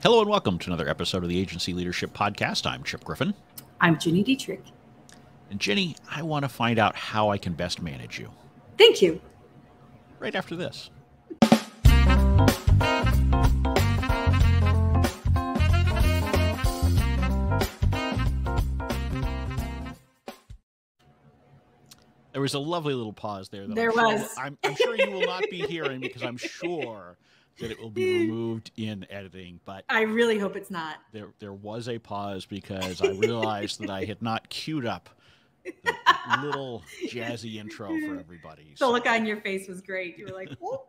Hello and welcome to another episode of the Agency Leadership Podcast. I'm Chip Griffin. I'm Ginny Dietrich. And Ginny, I want to find out how I can best manage you. Thank you. Right after this. There was a lovely little pause there. I'm sure you will not be hearing because I'm sure that it will be removed in editing. But I really hope it's not. There was a pause because I realized that I had not queued up the little jazzy intro for everybody. The look on your face was great. You were like, whoop.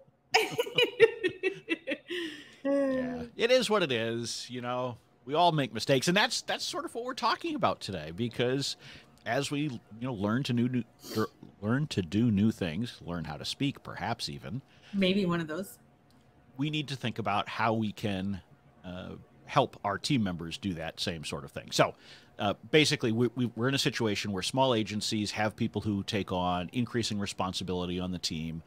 Yeah, it is what it is. You know, we all make mistakes. And that's sort of what we're talking about today, because as we, learn to do new things, learn how to speak, perhaps even. Maybe one of those. We need to think about how we can help our team members do that same sort of thing. So basically, we're in a situation where small agencies have people who take on increasing responsibility on the team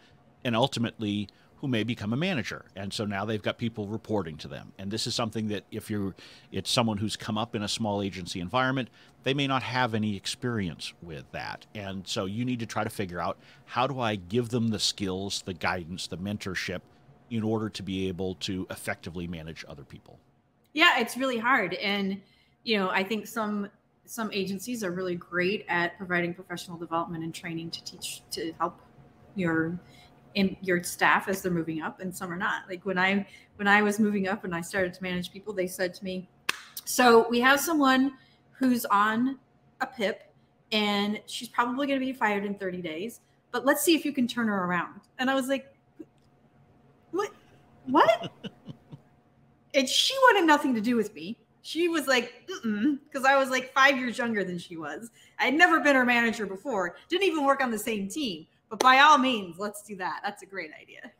and ultimately who may become a manager. And so now they've got people reporting to them. And this is something that it's someone who's come up in a small agency environment, they may not have any experience with that. And so you need to try to figure out, how do I give them the skills, the guidance, the mentorship in order to be able to effectively manage other people? Yeah, it's really hard. And, I think some agencies are really great at providing professional development and training to help your staff as they're moving up, and some are not. Like when I was moving up and I started to manage people, they said to me, so we have someone who's on a PIP and she's probably going to be fired in 30 days, but let's see if you can turn her around. And I was like, what? And she wanted nothing to do with me. She was like, because I was like 5 years younger than she was. I'd never been her manager before. Didn't even work on the same team. But by all means, let's do that. That's a great idea.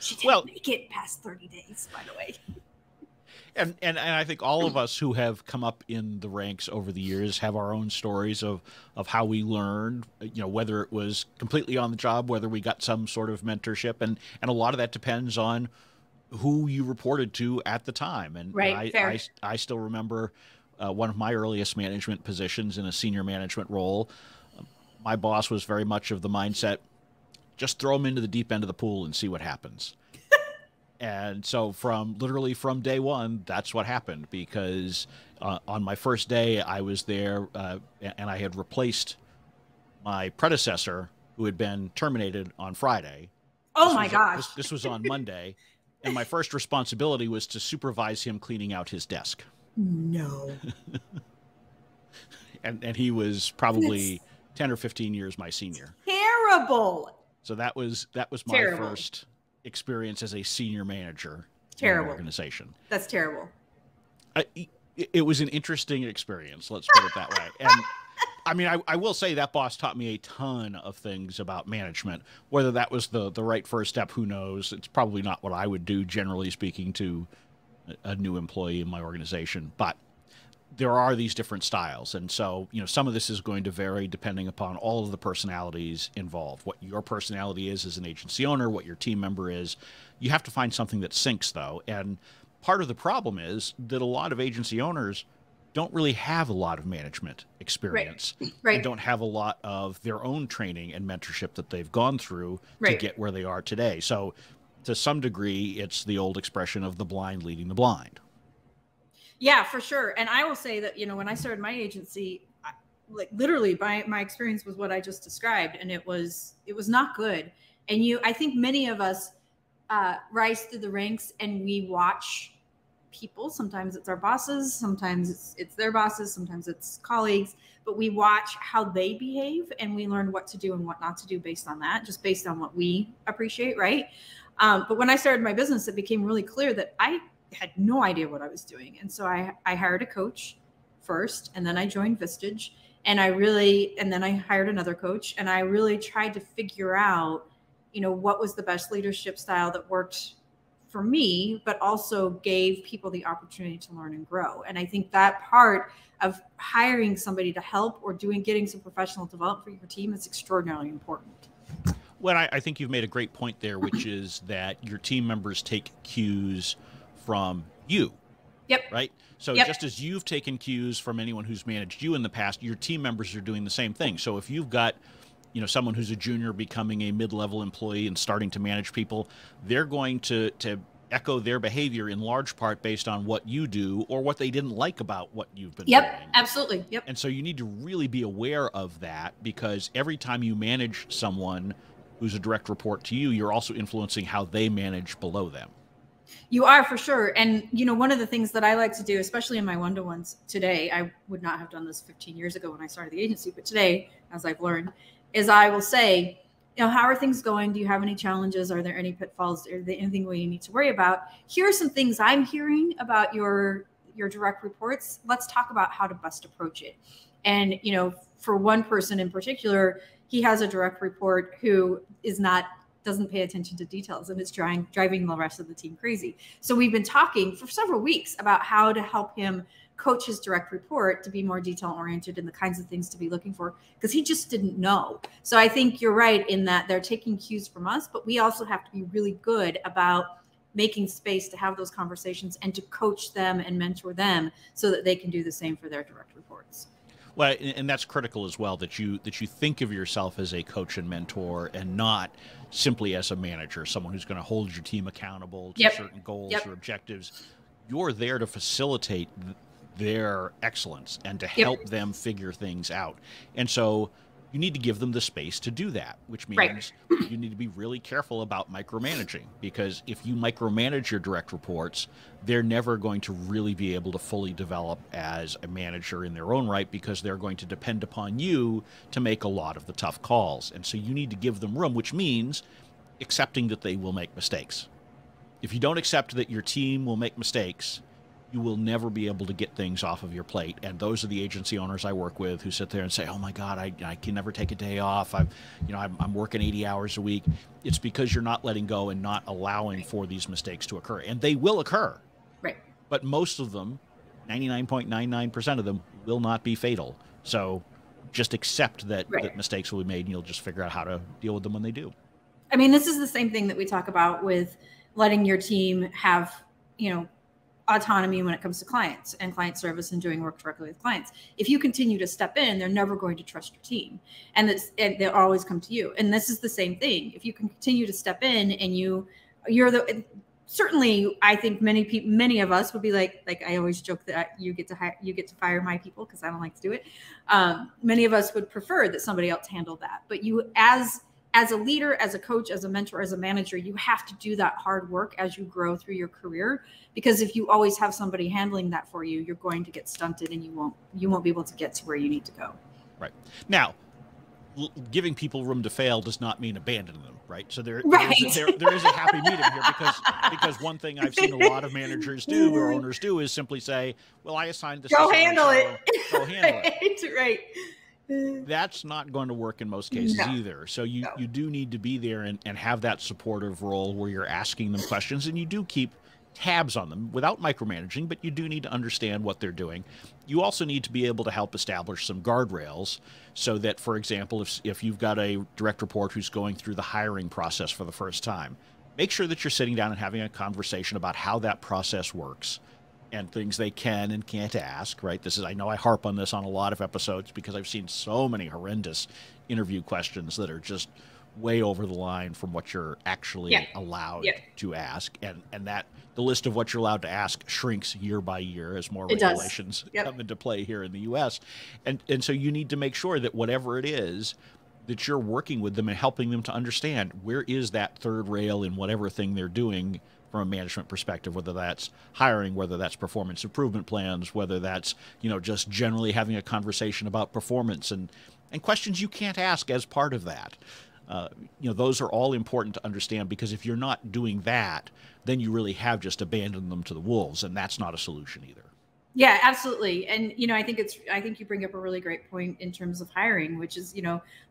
She didn't make it past 30 days, by the way. And I think all of us who have come up in the ranks over the years have our own stories of how we learned, whether it was completely on the job, whether we got some sort of mentorship. And a lot of that depends on who you reported to at the time. And right, I still remember one of my earliest management positions in a senior management role. My boss was very much of the mindset, just throw them into the deep end of the pool and see what happens. And so literally from day one, that's what happened, because on my first day I was there and I had replaced my predecessor who had been terminated on Friday. Oh my gosh. This was on Monday. And my first responsibility was to supervise him cleaning out his desk. No. and he was probably 10 or 15 years my senior. Terrible. So that was my first experience as a senior manager in an organization. That's terrible. It was an interesting experience, let's put it that way. And I mean, I will say that boss taught me a ton of things about management. Whether that was the right first step, who knows? It's probably not what I would do, generally speaking, to a new employee in my organization. But there are these different styles. And so, some of this is going to vary depending upon all of the personalities involved. What your personality is as an agency owner, what your team member is. You have to find something that syncs, though. And part of the problem is that a lot of agency owners don't really have a lot of management experience. Right. And don't have a lot of their own training and mentorship that they've gone through to get where they are today. So to some degree, it's the old expression of the blind leading the blind. Yeah, for sure. And I will say that, when I started my agency, literally my experience was what I just described, and it was not good. And I think many of us rise through the ranks and we watch people. Sometimes it's our bosses, sometimes it's their bosses, sometimes it's colleagues, but we watch how they behave and we learn what to do and what not to do based on that, just based on what we appreciate, right? But when I started my business, it became really clear that I had no idea what I was doing. And so I hired a coach first, and then I joined Vistage, and then I hired another coach, and I really tried to figure out, what was the best leadership style that worked for me, but also gave people the opportunity to learn and grow. And I think that part of hiring somebody to help or getting some professional development for your team is extraordinarily important. Well, I think you've made a great point there, which is that your team members take cues from you. Yep. Right. So Yep. just as you've taken cues from anyone who's managed you in the past, your team members are doing the same thing. So if you've got, someone who's a junior becoming a mid-level employee and starting to manage people, they're going to echo their behavior in large part based on what you do or what they didn't like about what you've been Yep. doing. Absolutely. Yep. And so you need to really be aware of that, because every time you manage someone who's a direct report to you, you're also influencing how they manage below them. You are, for sure. And, one of the things that I like to do, especially in my one-to-ones today, I would not have done this 15 years ago when I started the agency, but today, as I've learned, is I will say, how are things going? Do you have any challenges? Are there any pitfalls? Is there anything we need to worry about? Here are some things I'm hearing about your direct reports. Let's talk about how to best approach it. And, for one person in particular, he has a direct report who doesn't pay attention to details, and it's driving the rest of the team crazy. So we've been talking for several weeks about how to help him coach his direct report to be more detail oriented and the kinds of things to be looking for, because he just didn't know. So I think you're right in that they're taking cues from us, but we also have to be really good about making space to have those conversations and to coach them and mentor them so that they can do the same for their direct reports. Well, and that's critical as well, that you think of yourself as a coach and mentor and not simply as a manager, someone who's going to hold your team accountable to certain goals or objectives. You're there to facilitate their excellence and to help them figure things out. And so you need to give them the space to do that, which means you need to be really careful about micromanaging, because if you micromanage your direct reports, they're never going to really be able to fully develop as a manager in their own right, because they're going to depend upon you to make a lot of the tough calls. And so you need to give them room, which means accepting that they will make mistakes. If you don't accept that your team will make mistakes, you will never be able to get things off of your plate. And those are the agency owners I work with who sit there and say, oh my God, I can never take a day off. I'm working 80 hours a week. It's because you're not letting go and not allowing for these mistakes to occur. And they will occur. Right. But most of them, 99.99% of them, will not be fatal. So just accept that mistakes will be made, and you'll just figure out how to deal with them when they do. I mean, this is the same thing that we talk about with letting your team have, autonomy when it comes to clients and client service and doing work directly with clients. If you continue to step in, they're never going to trust your team, and they'll always come to you. And this is the same thing. If you can continue to step in and certainly, I think many of us would be like I always joke that you get to fire my people because I don't like to do it. Many of us would prefer that somebody else handle that. But you, as a leader, as a coach, as a mentor, as a manager, you have to do that hard work as you grow through your career, because if you always have somebody handling that for you, you're going to get stunted and you won't be able to get to where you need to go. Right. Now, giving people room to fail does not mean abandoning them, right? So there is a happy medium here, because one thing I've seen a lot of managers do or owners do is simply say, well, I assigned this. Go handle it. Go handle it. Right. That's not going to work in most cases either. So you do need to be there and have that supportive role where you're asking them questions, and you do keep tabs on them without micromanaging, but you do need to understand what they're doing. You also need to be able to help establish some guardrails so that, for example, if you've got a direct report who's going through the hiring process for the first time, make sure that you're sitting down and having a conversation about how that process works and things they can and can't ask, right? I know I harp on this on a lot of episodes because I've seen so many horrendous interview questions that are just way over the line from what you're actually allowed to ask. And that the list of what you're allowed to ask shrinks year by year as more regulations come into play here in the US. And so you need to make sure that whatever it is, that you're working with them and helping them to understand where is that third rail in whatever thing they're doing from a management perspective, whether that's hiring, whether that's performance improvement plans, whether that's, just generally having a conversation about performance and questions you can't ask as part of that. Those are all important to understand, because if you're not doing that, then you really have just abandoned them to the wolves, and that's not a solution either. Yeah, absolutely. And, I think you bring up a really great point in terms of hiring, which is,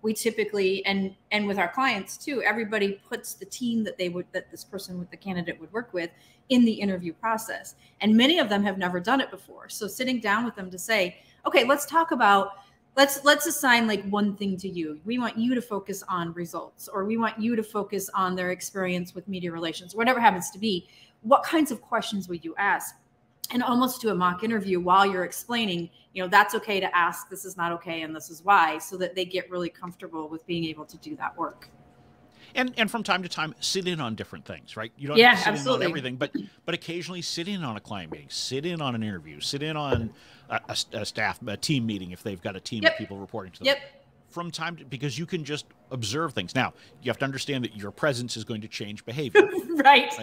we typically, and with our clients too, everybody puts the team that this person with the candidate would work with in the interview process. And many of them have never done it before. So sitting down with them to say, okay, let's talk about, let's assign like one thing to you. We want you to focus on results, or we want you to focus on their experience with media relations, whatever happens to be. What kinds of questions would you ask? and almost do a mock interview while you're explaining, that's okay to ask, this is not okay, and this is why, so that they get really comfortable with being able to do that work. And from time to time, sit in on different things, right? You don't have to sit in on everything, but occasionally sit in on a client meeting, sit in on an interview, sit in on a team meeting if they've got a team of people reporting to them. From time to, because you can just observe things. Now, you have to understand that your presence is going to change behavior. Right?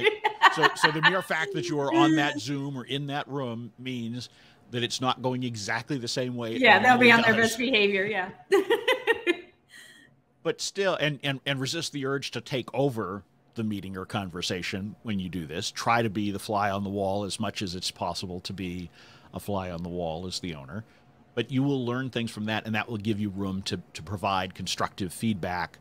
So the mere fact that you are on that Zoom or in that room means that it's not going exactly the same way. Yeah, they'll be on their best behavior. Yeah. But still, and resist the urge to take over the meeting or conversation when you do this. Try to be the fly on the wall as much as it's possible to be a fly on the wall as the owner. But you will learn things from that, and that will give you room to provide constructive feedback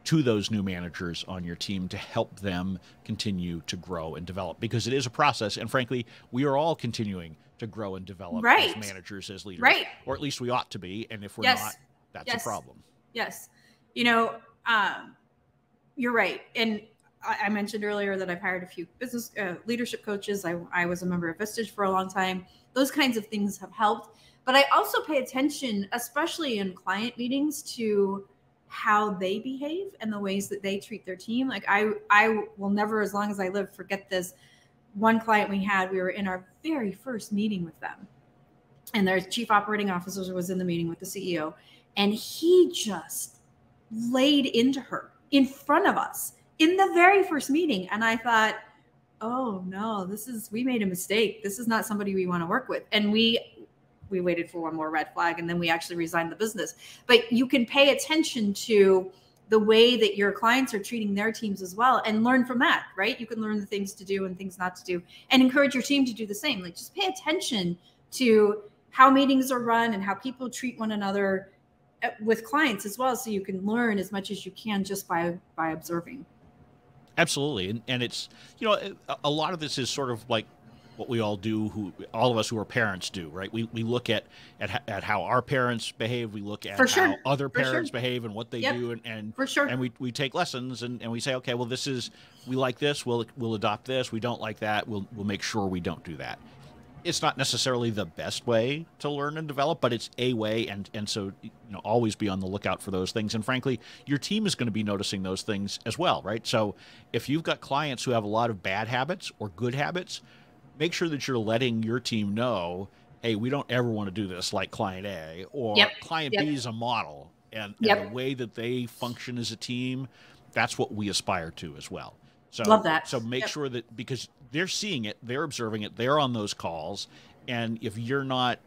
to those new managers on your team to help them continue to grow and develop. Because it is a process, and frankly, we are all continuing to grow and develop as managers, as leaders. Right. Or at least we ought to be, and if we're not, that's a problem. Yes. You're right. And I mentioned earlier that I've hired a few business leadership coaches. I was a member of Vistage for a long time. Those kinds of things have helped. But I also pay attention, especially in client meetings, to how they behave and the ways that they treat their team. Like I will never, as long as I live, forget this. One client we were in our very first meeting with them, and their chief operating officer was in the meeting with the CEO, and he just laid into her in front of us in the very first meeting. And I thought, oh no, we made a mistake. This is not somebody we want to work with. And we waited for one more red flag, and then we actually resigned the business. But you can pay attention to the way that your clients are treating their teams as well, and learn from that, right? You can learn the things to do and things not to do, and encourage your team to do the same. Like, just pay attention to how meetings are run and how people treat one another with clients as well, so you can learn as much as you can just by observing. Absolutely. And it's, a lot of this is sort of like what we all do, all of us who are parents do, right? We look at how our parents behave. We look at how other parents behave and what they do. And we take lessons and we say, okay, well, we like this. We'll adopt this. We don't like that. We'll make sure we don't do that. It's not necessarily the best way to learn and develop, but it's a way. And so, always be on the lookout for those things. And frankly, your team is going to be noticing those things as well, right? So if you've got clients who have a lot of bad habits or good habits, make sure that you're letting your team know, hey, we don't ever want to do this like client A, or client B is a model. And the way that they function as a team, that's what we aspire to as well. So, love that. So make sure that, because they're seeing it, they're observing it, they're on those calls. And if you're not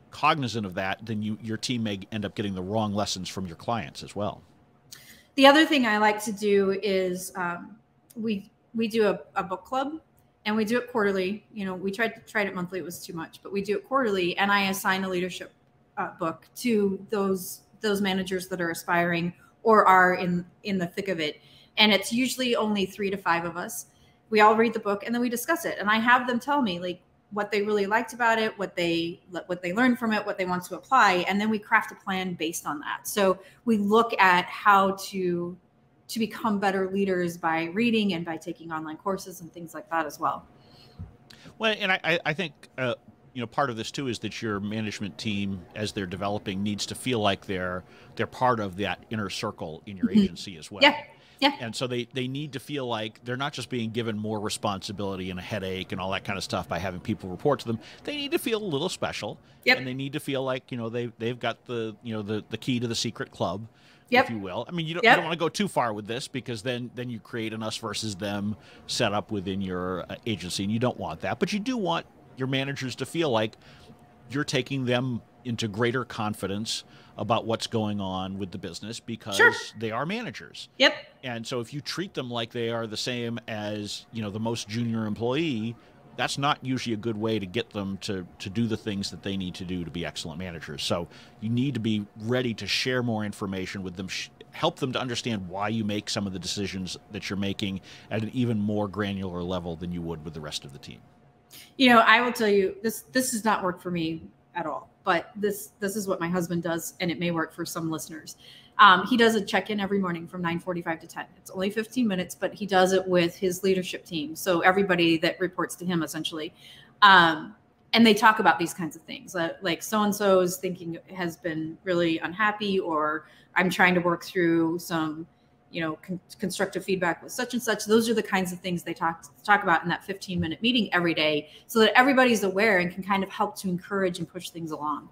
cognizant of that, then your team may end up getting the wrong lessons from your clients as well. The other thing I like to do is we do a book club. And we do it quarterly. We tried it monthly. It was too much, but we do it quarterly. And I assign a leadership book to those managers that are aspiring or are in the thick of it. And it's usually only 3 to 5 of us. We all read the book and then we discuss it. And I have them tell me like what they really liked about it, what they learned from it, what they want to apply. And then we craft a plan based on that. So we look at how to become better leaders by reading and by taking online courses and things like that as well. Well, and I think, part of this too is that your management team, as they're developing, needs to feel like they're part of that inner circle in your agency as well. Yeah. And so they need to feel like they're not just being given more responsibility and a headache and all that kind of stuff by having people report to them. They need to feel a little special. And they need to feel like, they've got the key to the secret club. If you will. I mean, you don't want to go too far with this, because then you create an us versus them setup within your agency, and you don't want that. But you do want your managers to feel like you're taking them into greater confidence about what's going on with the business, because they are managers. And so if you treat them like they are the same as, the most junior employee, that's not usually a good way to get them to do the things that they need to do to be excellent managers. So you need to be ready to share more information with them, help them to understand why you make some of the decisions that you're making at an even more granular level than you would with the rest of the team. I will tell you, this does not work for me at all, but this is what my husband does, and it may work for some listeners. He does a check-in every morning from 9:45 to 10. It's only 15 minutes, but he does it with his leadership team. So everybody that reports to him, essentially. And they talk about these kinds of things, like so-and-so's thinking has been really unhappy, or I'm trying to work through some, constructive feedback with such and such. Those are the kinds of things they talk about in that 15-minute meeting every day, so that everybody's aware and can kind of help to encourage and push things along.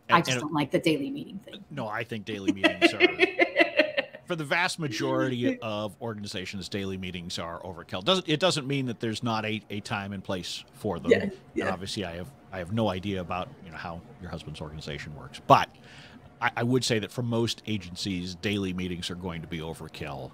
I just don't like the daily meeting thing. No, I think daily meetings are, for the vast majority of organizations, daily meetings are overkill. It doesn't mean that there's not a time and place for them. Yeah, yeah. And obviously, I have no idea about how your husband's organization works, but I would say that for most agencies, daily meetings are going to be overkill.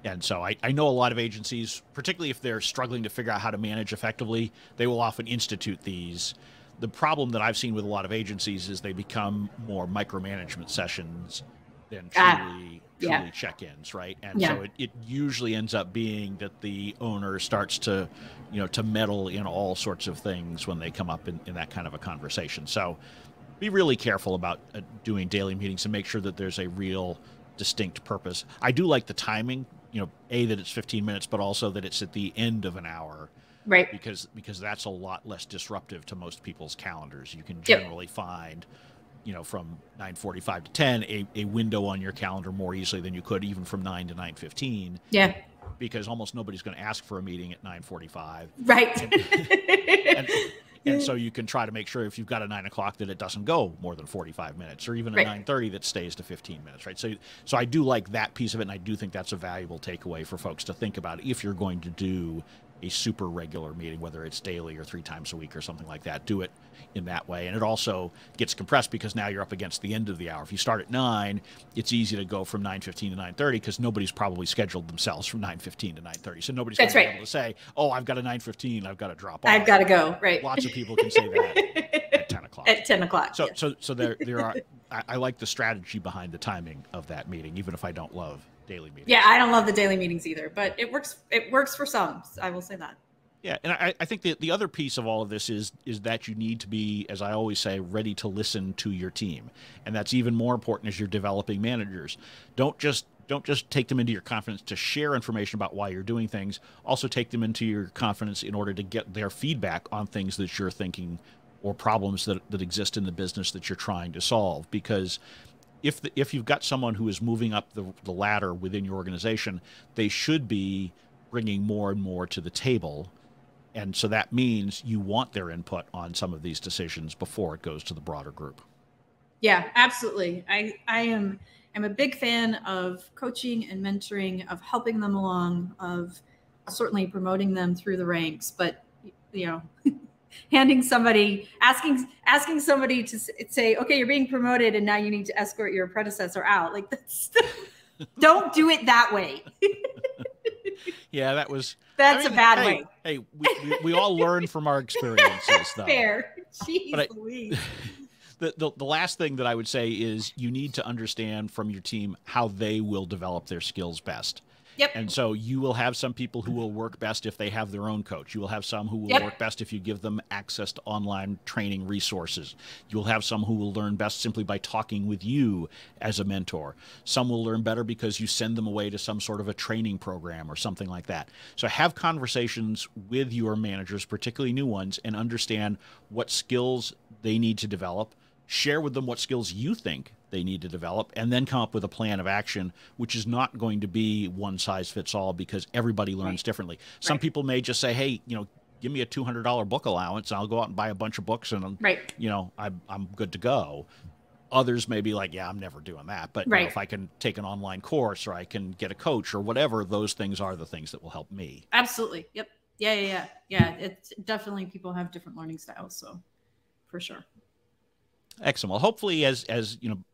And so I know a lot of agencies, particularly if they're struggling to figure out how to manage effectively, they will often institute these. The problem that I've seen with a lot of agencies is they become more micromanagement sessions than truly check-ins, right? And so it usually ends up being that the owner starts to, to meddle in all sorts of things when they come up in that kind of a conversation. So be really careful about doing daily meetings and make sure that there's a real distinct purpose. I do like the timing, that it's 15 minutes, but also that it's at the end of an hour. Right. Because that's a lot less disruptive to most people's calendars. You can generally find, from 9:45 to 10, a window on your calendar more easily than you could even from 9 to 9:15. Yeah. Because almost nobody's going to ask for a meeting at 9:45. Right. And so you can try to make sure if you've got a 9 o'clock that it doesn't go more than 45 minutes, or even a 9:30 that stays to 15 minutes, right? So I do like that piece of it, and I do think that's a valuable takeaway for folks to think about if you're going to do a super regular meeting, whether it's daily or 3 times a week or something like that. Do it in that way. And it also gets compressed because now you're up against the end of the hour. If you start at 9, it's easy to go from 9:15 to 9:30 because nobody's probably scheduled themselves from 9:15 to 9:30. So nobody's going to be able to say, oh, I've got a 9:15, I've got to drop off. I've got to go, right. Lots of people can say that at 10 o'clock. At 10 o'clock. So there are, I like the strategy behind the timing of that meeting, even if I don't love daily meetings. Yeah, I don't love the daily meetings either, but it works for some. I will say that. Yeah, and I think the other piece of all of this is that you need to be, as I always say, ready to listen to your team. And that's even more important as you're developing managers. Don't just take them into your confidence to share information about why you're doing things. Also take them into your confidence in order to get their feedback on things that you're thinking or problems that exist in the business that you're trying to solve. Because if you've got someone who is moving up the ladder within your organization, they should be bringing more and more to the table. And so that means you want their input on some of these decisions before it goes to the broader group. Yeah, absolutely. I'm a big fan of coaching and mentoring, of helping them along, of certainly promoting them through the ranks. But, asking somebody to say, okay, you're being promoted and now you need to escort your predecessor out. Like, don't do it that way. Yeah, that's a bad way. Hey, we all learn from our experiences, though. Fair. Jeez Louise. The last thing that I would say is you need to understand from your team how they will develop their skills best. Yep. And so you will have some people who will work best if they have their own coach. You will have some who will work best if you give them access to online training resources. You'll have some who will learn best simply by talking with you as a mentor. Some will learn better because you send them away to some sort of a training program or something like that. So have conversations with your managers, particularly new ones, and understand what skills they need to develop. Share with them what skills you think they need to develop, and then come up with a plan of action, which is not going to be one size fits all because everybody learns differently. Some people may just say, hey, give me a $200 book allowance. I'll go out and buy a bunch of books and, I'm good to go. Others may be like, yeah, I'm never doing that. But if I can take an online course or I can get a coach or whatever, those things are the things that will help me. Absolutely. Yep. Yeah. It's definitely, people have different learning styles. So for sure. Excellent. Well, hopefully, as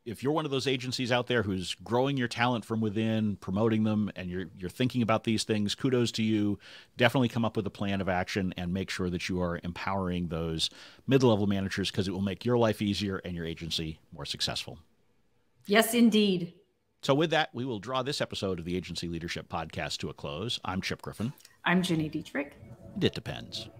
if you're one of those agencies out there who's growing your talent from within, promoting them, and you're thinking about these things, kudos to you. Definitely come up with a plan of action and make sure that you are empowering those mid-level managers, because it will make your life easier and your agency more successful. Yes, indeed. So with that, we will draw this episode of the Agency Leadership Podcast to a close. I'm Chip Griffin. I'm Ginny Dietrich. It depends.